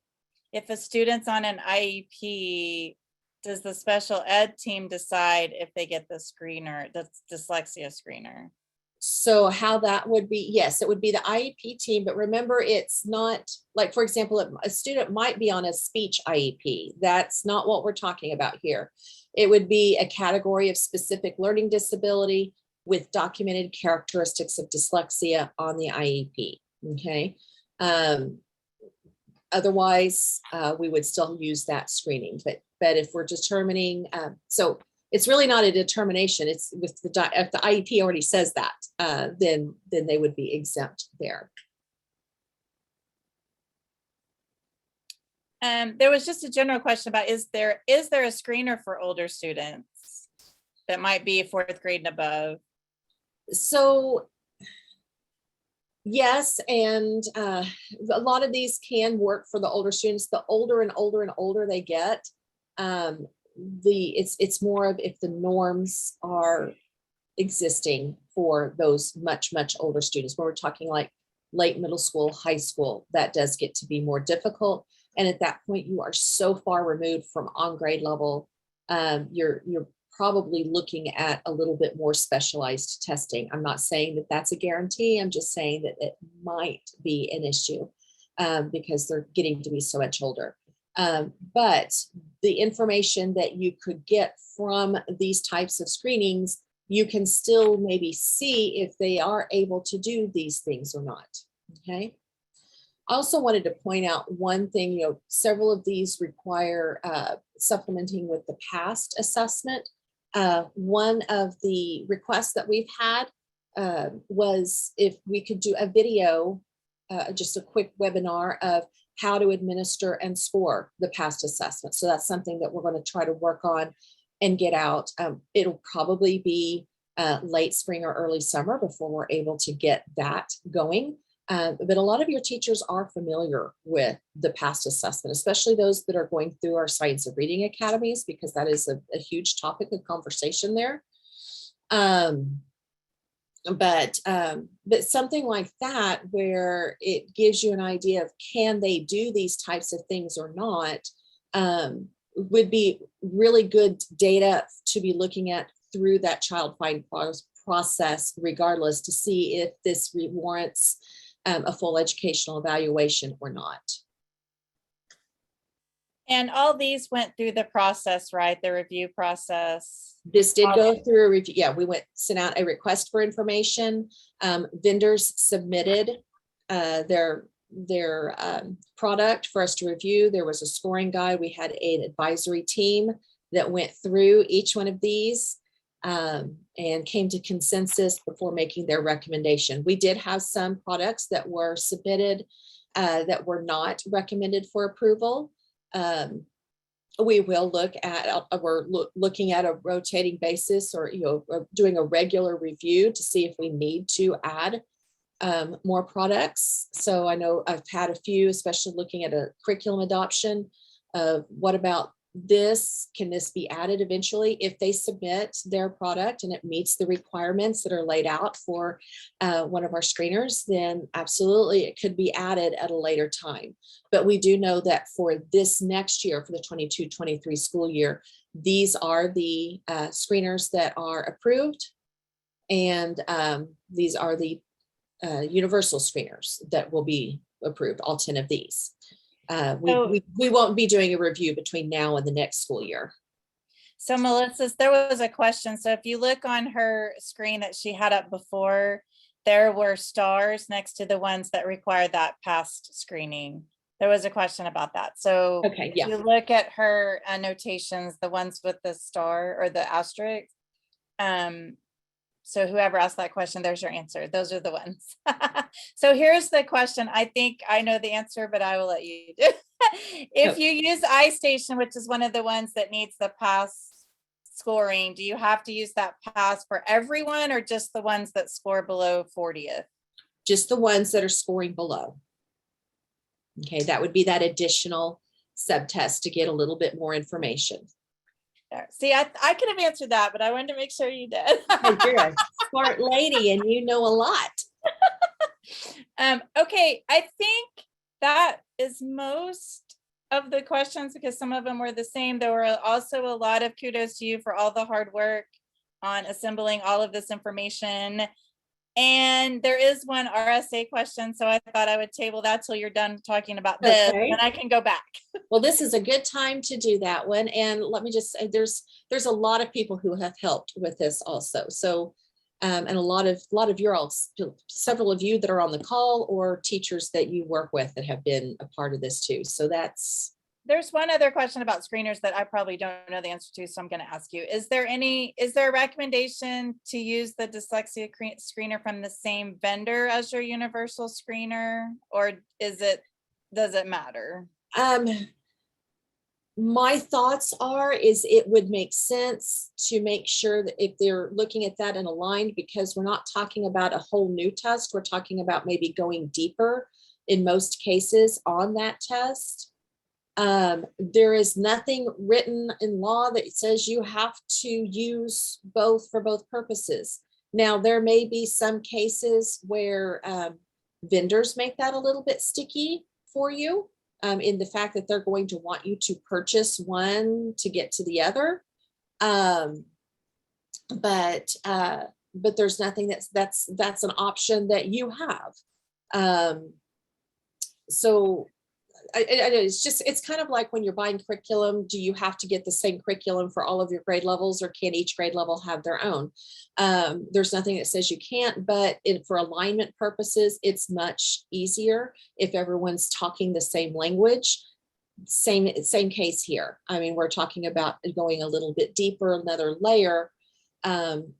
if a student's on an IEP, does the special ed team decide if they get the screener, the dyslexia screener? So how that would be, yes, it would be the IEP team, but remember, it's not like, for example, a student might be on a speech IEP. That's not what we're talking about here. It would be a category of specific learning disability with documented characteristics of dyslexia on the IEP, okay? Otherwise, we would still use that screening, but if we're determining, so it's really not a determination. It's with if the IEP already says that, then they would be exempt there. There was just a general question about, is there a screener for older students that might be 4th grade and above? So yes, and a lot of these can work for the older students. The older and older and older they get, it's more of if the norms are existing for those much older students. When we're talking like late middle school, high school, that does get to be more difficult. And at that point, you are so far removed from on grade level. You're probably looking at a little bit more specialized testing. I'm not saying that that's a guarantee. I'm just saying that it might be an issue because they're getting to be so much older. But the information that you could get from these types of screenings, you can still maybe see if they are able to do these things or not. Okay. I also wanted to point out one thing, several of these require supplementing with the past assessment. One of the requests that we've had was if we could do a video, just a quick webinar of how to administer and score the past assessment. So that's something that we're going to try to work on and get out. It'll probably be late spring or early summer before we're able to get that going. But a lot of your teachers are familiar with the past assessment, especially those that are going through our Science of Reading academies, because that is a huge topic of conversation there. But something like that, where it gives you an idea of can they do these types of things or not, would be really good data to be looking at through that child find process, regardless, to see if this warrants a full educational evaluation or not. And all these went through the process, right? The review process. This did go through a review. Yeah, sent out a request for information. Vendors submitted their product for us to review. There was a scoring guide. We had an advisory team that went through each one of these and came to consensus before making their recommendation. We did have some products that were submitted that were not recommended for approval. We will look at, we're looking at a rotating basis, or doing a regular review to see if we need to add more products. So I know I've had a few, especially looking at a curriculum adoption of what about this, can this be added eventually? If they submit their product and it meets the requirements that are laid out for one of our screeners, then absolutely it could be added at a later time. But we do know that for this next year, for the 22-23 school year, these are the screeners that are approved, and these are the universal screeners that will be approved, all 10 of these. We won't be doing a review between now and the next school year. So Melissa, there was a question. So if you look on her screen that she had up before, there were stars next to the ones that required that past screening. There was a question about that. So Okay, yeah. if you look at her annotations, the ones with the star or the asterisk, so whoever asked that question, there's your answer. Those are the ones. So here's the question. I think I know the answer, but I will let you do. If you use iStation, which is one of the ones that needs the pass scoring, do you have to use that pass for everyone, or just the ones that score below 40th? Just the ones that are scoring below. Okay, that would be that additional subtest to get a little bit more information. See, I could have answered that, but I wanted to make sure you did. You're a smart lady and you know a lot. Okay, I think that is most of the questions, because some of them were the same. There were also a lot of kudos to you for all the hard work on assembling all of this information. And there is one RSA question, so I thought I would table that till you're done talking about this, Okay. and I can go back. Well, this is a good time to do that one. And let me just say, there's a lot of people who have helped with this also. So, and a lot of your all, several of you that are on the call, or teachers that you work with that have been a part of this too. So There's one other question about screeners that I probably don't know the answer to, so I'm going to ask you. Is there a recommendation to use the dyslexia screener from the same vendor as your universal screener, or does it matter? My thoughts is it would make sense to make sure that if they're looking at that and aligned, because we're not talking about a whole new test, we're talking about maybe going deeper in most cases on that test. There is nothing written in law that says you have to use both for both purposes. Now, there may be some cases where vendors make that a little bit sticky for you, in the fact that they're going to want you to purchase one to get to the other. But there's nothing that's an option that you have. So I know it's kind of like when you're buying curriculum, do you have to get the same curriculum for all of your grade levels, or can each grade level have their own? There's nothing that says you can't, but for alignment purposes, it's much easier if everyone's talking the same language. Same case here. I mean, we're talking about going a little bit deeper, another layer.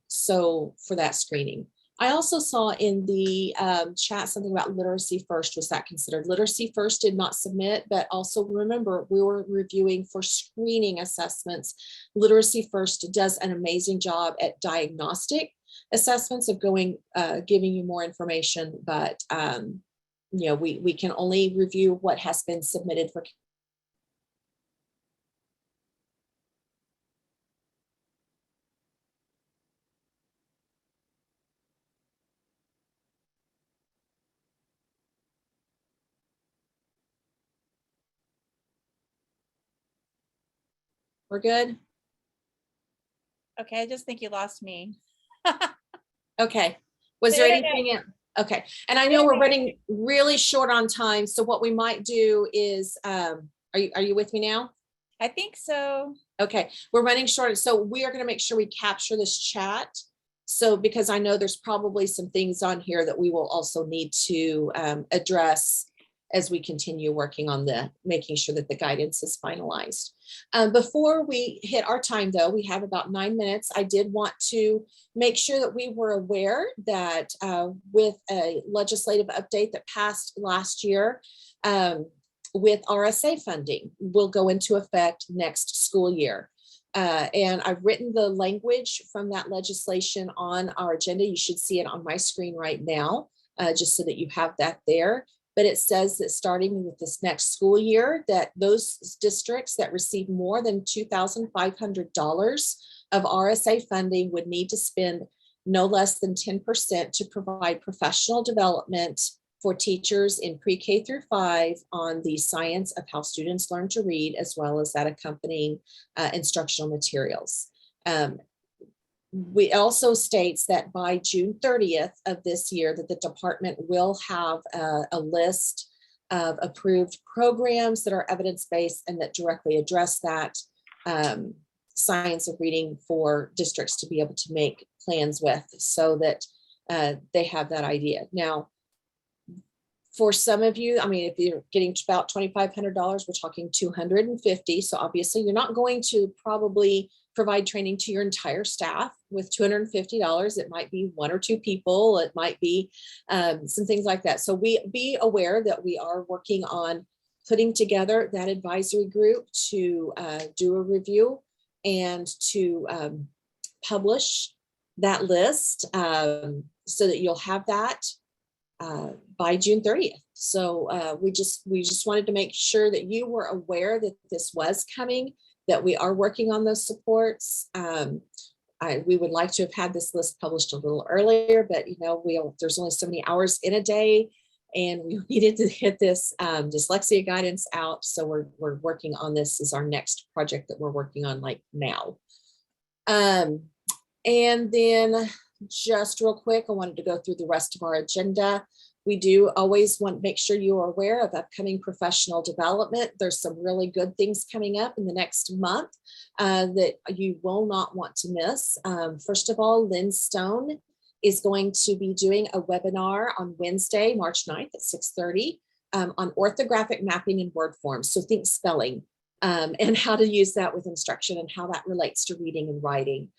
So for that screening. I also saw in the chat something about literacy first. Was that considered? Literacy first did not submit, but also remember, we were reviewing for screening assessments. Literacy first does an amazing job at diagnostic assessments of giving you more information, but we can only review what has been submitted for. We're good. Okay, I just think you lost me. Okay. Was there anything? Okay. And I know we're running really short on time. So what we might do is, are you with me now? I think so. Okay. We're running short. So we are going to make sure we capture this chat. So because I know there's probably some things on here that we will also need to address as we continue working on making sure that the guidance is finalized. Before we hit our time though, we have about 9 minutes. I did want to make sure that we were aware that with a legislative update that passed last year with RSA funding will go into effect next school year. And I've written the language from that legislation on our agenda. You should see it on my screen right now, just so that you have that there. But it says that starting with this next school year, that those districts that receive more than $2,500 of RSA funding would need to spend no less than 10% to provide professional development for teachers in pre-K through 5 on the science of how students learn to read, as well as that accompanying instructional materials. We also states that by June 30th of this year, that the department will have a list of approved programs that are evidence-based and that directly address that science of reading for districts to be able to make plans with, so that they have that idea. Now, for some of you, I mean, if you're getting about $2,500, we're talking $250. So obviously you're not going to probably provide training to your entire staff with $250. It might be 1 or 2 people. It might be some things like that. So be aware that we are working on putting together that advisory group to do a review and to publish that list so that you'll have that by June 30th. So we just wanted to make sure that you were aware that this was coming, that we are working on those supports. We would like to have had this list published a little earlier, but there's only so many hours in a day, and we needed to get this dyslexia guidance out. So we're working on this as our next project that we're working on like now. And then just real quick, I wanted to go through the rest of our agenda. We do always want to make sure you are aware of upcoming professional development. There's some really good things coming up in the next month that you will not want to miss. First of all, Lynn Stone is going to be doing a webinar on Wednesday, March 9th at 6:30 on orthographic mapping in word forms. So think spelling and how to use that with instruction and how that relates to reading and writing.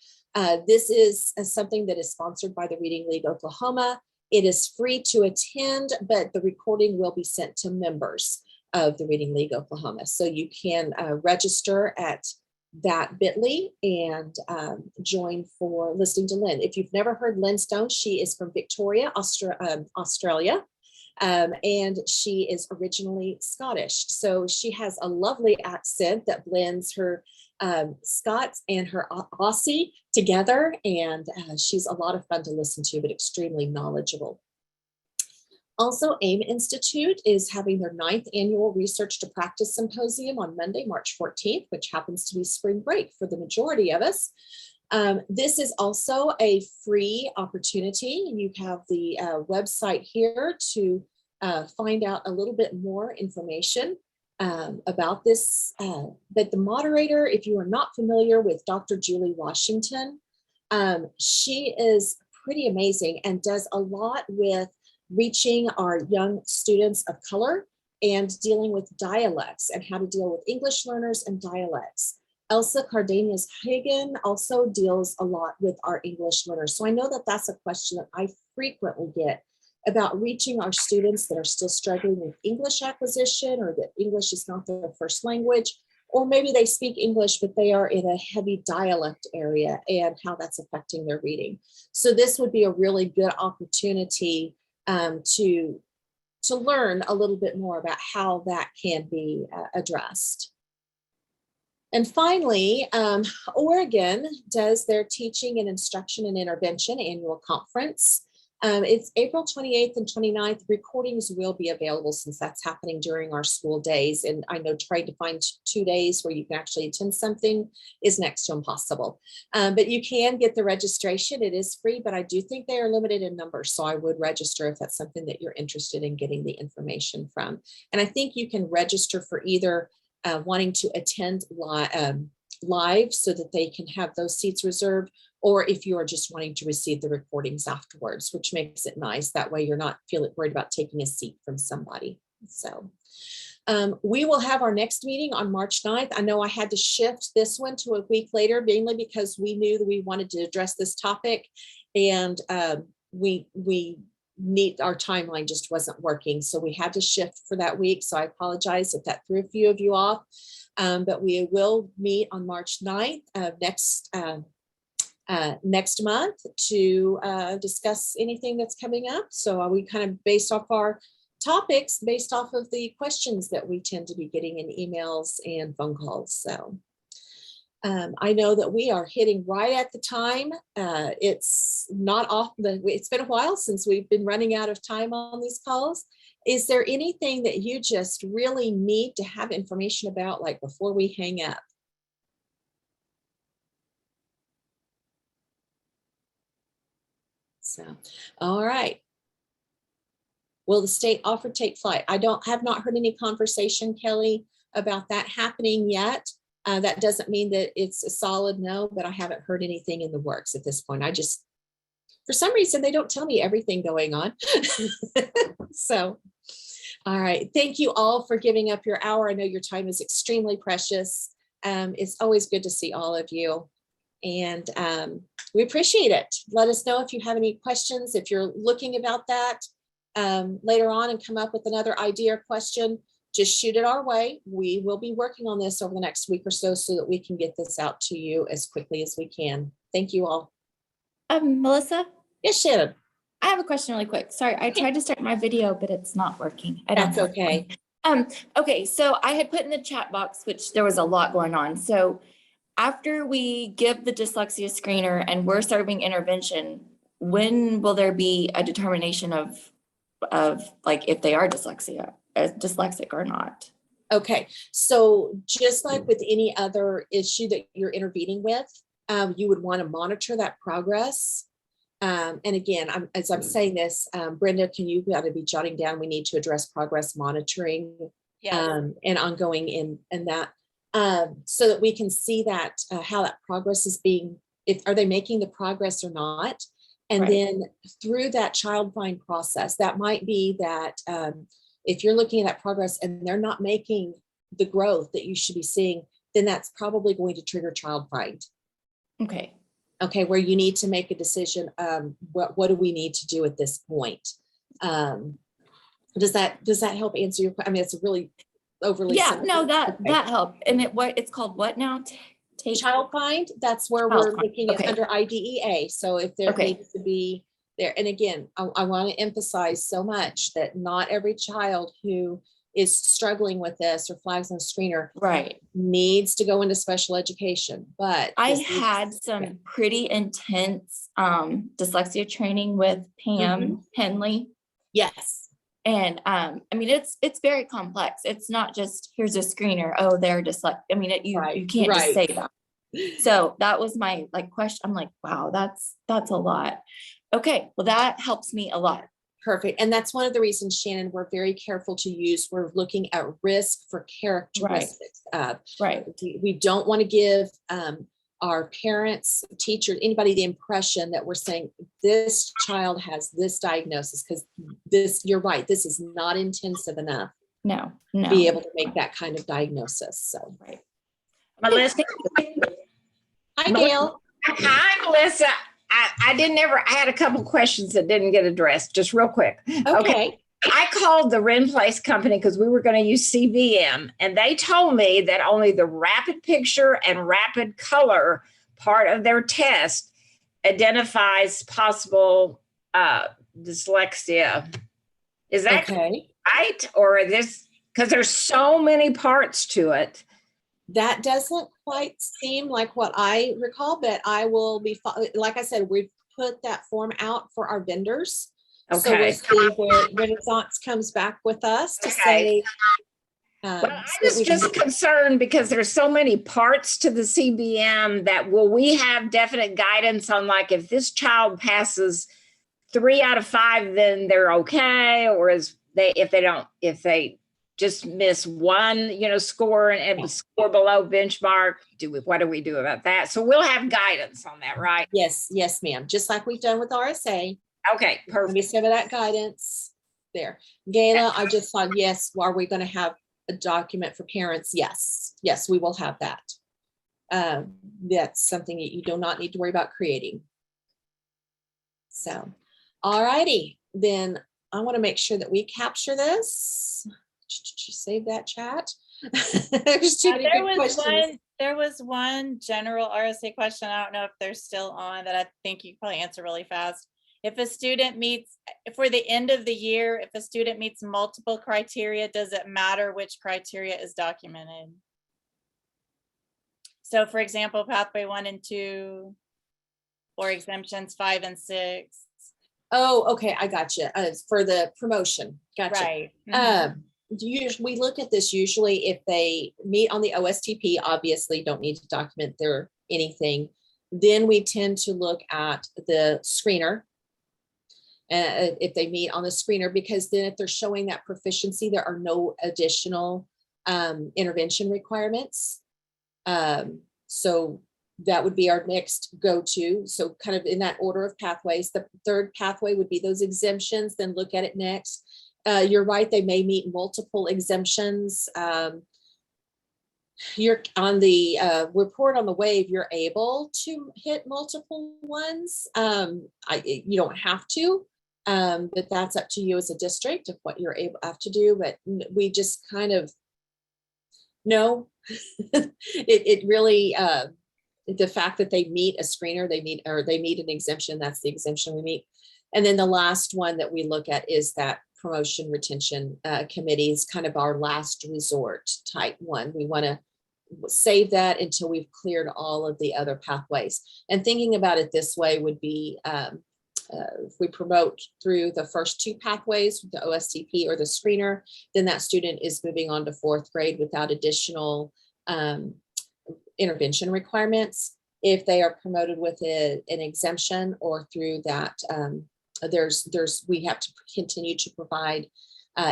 This is something that is sponsored by the Reading League Oklahoma. It is free to attend, but the recording will be sent to members of the Reading League Oklahoma. So you can register at that bit.ly and join for listening to Lynn. If you've never heard Lynn Stone, she is from Victoria, Australia. And she is originally Scottish. So she has a lovely accent that blends her Scots and her Aussie together. And she's a lot of fun to listen to, but extremely knowledgeable. Also, AIM Institute is having their 9th annual Research to Practice Symposium on Monday, March 14th, which happens to be spring break for the majority of us. This is also a free opportunity. You have the website here to find out a little bit more information. about this. But the moderator, if you are not familiar with Dr. Julie Washington, she is pretty amazing and does a lot with reaching our young students of color and dealing with dialects and how to deal with English learners and dialects. Elsa Cardenas Hagen also deals a lot with our English learners. So I know that that's a question that I frequently get about reaching our students that are still struggling with English acquisition, or that English is not their first language, or maybe they speak English, but they are in a heavy dialect area, and how that's affecting their reading. So this would be a really good opportunity to learn a little bit more about how that can be addressed. And finally, Oregon does their Teaching and Instruction and Intervention annual conference. It's April 28th and 29th. Recordings will be available since that's happening during our school days. And I know trying to find 2 days where you can actually attend something is next to impossible. But you can get the registration. It is free, but I do think they are limited in numbers. So I would register if that's something that you're interested in getting the information from. And I think you can register for either wanting to attend live so that they can have those seats reserved, or if you are just wanting to receive the recordings afterwards, which makes it nice. That way you're not worried about taking a seat from somebody. So we will have our next meeting on March 9th. I know I had to shift this one to a week later, mainly because we knew that we wanted to address this topic, and our timeline just wasn't working. So we had to shift for that week. So I apologize if that threw a few of you off, but we will meet on March 9th next month to discuss anything that's coming up. So we kind of based off our topics, based off of the questions that we tend to be getting in emails and phone calls. So I know that we are hitting right at the time. It's not off it's been a while since we've been running out of time on these calls. Is there anything that you just really need to have information about, like before we hang up? So, all right. Will the state offer take flight? I have not heard any conversation, Kelly, about that happening yet. That doesn't mean that it's a solid no, but I haven't heard anything in the works at this point. For some reason, they don't tell me everything going on. So, all right. Thank you all for giving up your hour. I know your time is extremely precious. It's always good to see all of you. And we appreciate it. Let us know if you have any questions, if you're looking about that later on and come up with another idea or question, just shoot it our way. We will be working on this over the next week or so that we can get this out to you as quickly as we can. Thank you all. Melissa? Yes, Shannon. I have a question really quick. Sorry, I tried to start my video, but it's not working. That's okay. Okay, so I had put in the chat box, which there was a lot going on. So after we give the dyslexia screener and we're serving intervention, when will there be a determination of like if they are dyslexic or not? Okay, so just like with any other issue that you're intervening with, you would want to monitor that progress. And again, as I'm saying this, Brenda, can you got to be jotting down, we need to address progress monitoring and ongoing in that, so that we can see that how that progress is being, are they making the progress or not? And then through that child find process, that might be that if you're looking at that progress and they're not making the growth that you should be seeing, then that's probably going to trigger child find. Okay, where you need to make a decision. What do we need to do at this point? Does that help answer your question? I mean, it's a really overly simple. No, that helped. And it's called what now? Child find. That's where we're looking at under IDEA. So if there needs to be there, and again, I want to emphasize so much that not every child who is struggling with this or flags on a screener needs to go into special education. But I had some pretty intense dyslexia training with Pam Henley. Yes. And I mean, it's very complex. It's not just here's a screener. Oh, they're dyslexic. I mean, you can't just say that. So that was my question. I'm like, wow, that's a lot. Okay, well, that helps me a lot. Perfect. And that's one of the reasons, Shannon, we're very careful to use, we're looking at risk for characteristics. Right. We don't want to give our parents, teachers, anybody the impression that we're saying this child has this diagnosis, because this, you're right, this is not intensive enough No, to no. be able to make that kind of diagnosis. So, Right. Melissa. hi, Gail. Hi, Melissa. I didn't ever, I had a couple questions that didn't get addressed, just real quick. Okay. I called the Rent Place company because we were going to use CVM, and they told me that only the rapid picture and rapid color part of their test identifies possible dyslexia. Is that Okay. right? Or this, because there's so many parts to it. That doesn't quite seem like what I recall, but I will be, like I said, we've put that form out for our vendors. So we'll Okay. see where Renaissance comes back with us to Okay. say. Well, so I that was we can- just concerned because there's so many parts to the CBM that will we have definite guidance on, like, if this child passes 3 out of 5, then they're okay, or if they just miss one, score and score below benchmark, what do we do about that? So we'll have guidance on that, right? Yes, ma'am. Just like we've done with RSA. Okay, Let perfect. me give that guidance there. Gayla, I just thought, yes, are we going to have a document for parents? Yes, we will have that. That's something that you do not need to worry about creating. So, all righty, then I want to make sure that we capture this. Save that chat. There's too many good questions. There was one general RSA question. I don't know if they're still on, that I think you can probably answer really fast. If a student meets, for the end of the year, if a student meets multiple criteria, does it matter which criteria is documented? So for example, pathway 1 and 2, or exemptions 5 and 6. Oh, okay, I got you. For the promotion, gotcha. Right. Mhm. We look at this usually if they meet on the OSTP, obviously don't need to document their anything. Then we tend to look at the screener. If they meet on the screener, because then if they're showing that proficiency, there are no additional intervention requirements. So that would be our next go-to. So kind of in that order of pathways, the third pathway would be those exemptions, then look at it next. You're right, they may meet multiple exemptions. You're on the report on the wave, you're able to hit multiple ones. You don't have to, but that's up to you as a district of what you're able to do. But we just kind of know it really, the fact that they meet a screener, they meet an exemption, that's the exemption we meet. And then the last one that we look at is that promotion retention committee is kind of our last resort type one. We want to save that until we've cleared all of the other pathways. And thinking about it this way would be, if we promote through the first 2 pathways, the OSTP or the screener, then that student is moving on to 4th grade without additional intervention requirements. If they are promoted with an exemption or through that, we have to continue to provide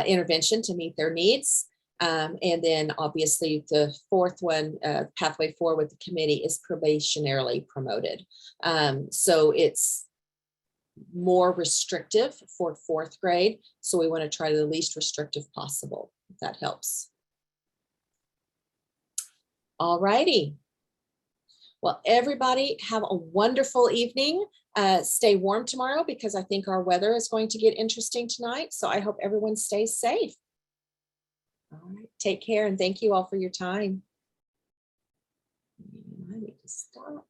intervention to meet their needs. And then obviously the 4th one, pathway 4 with the committee, is probationarily promoted. So it's more restrictive for 4th grade. So we want to try the least restrictive possible, if that helps. All righty. Well, everybody have a wonderful evening. Stay warm tomorrow because I think our weather is going to get interesting tonight. So I hope everyone stays safe. All right, take care and thank you all for your time. I need to stop.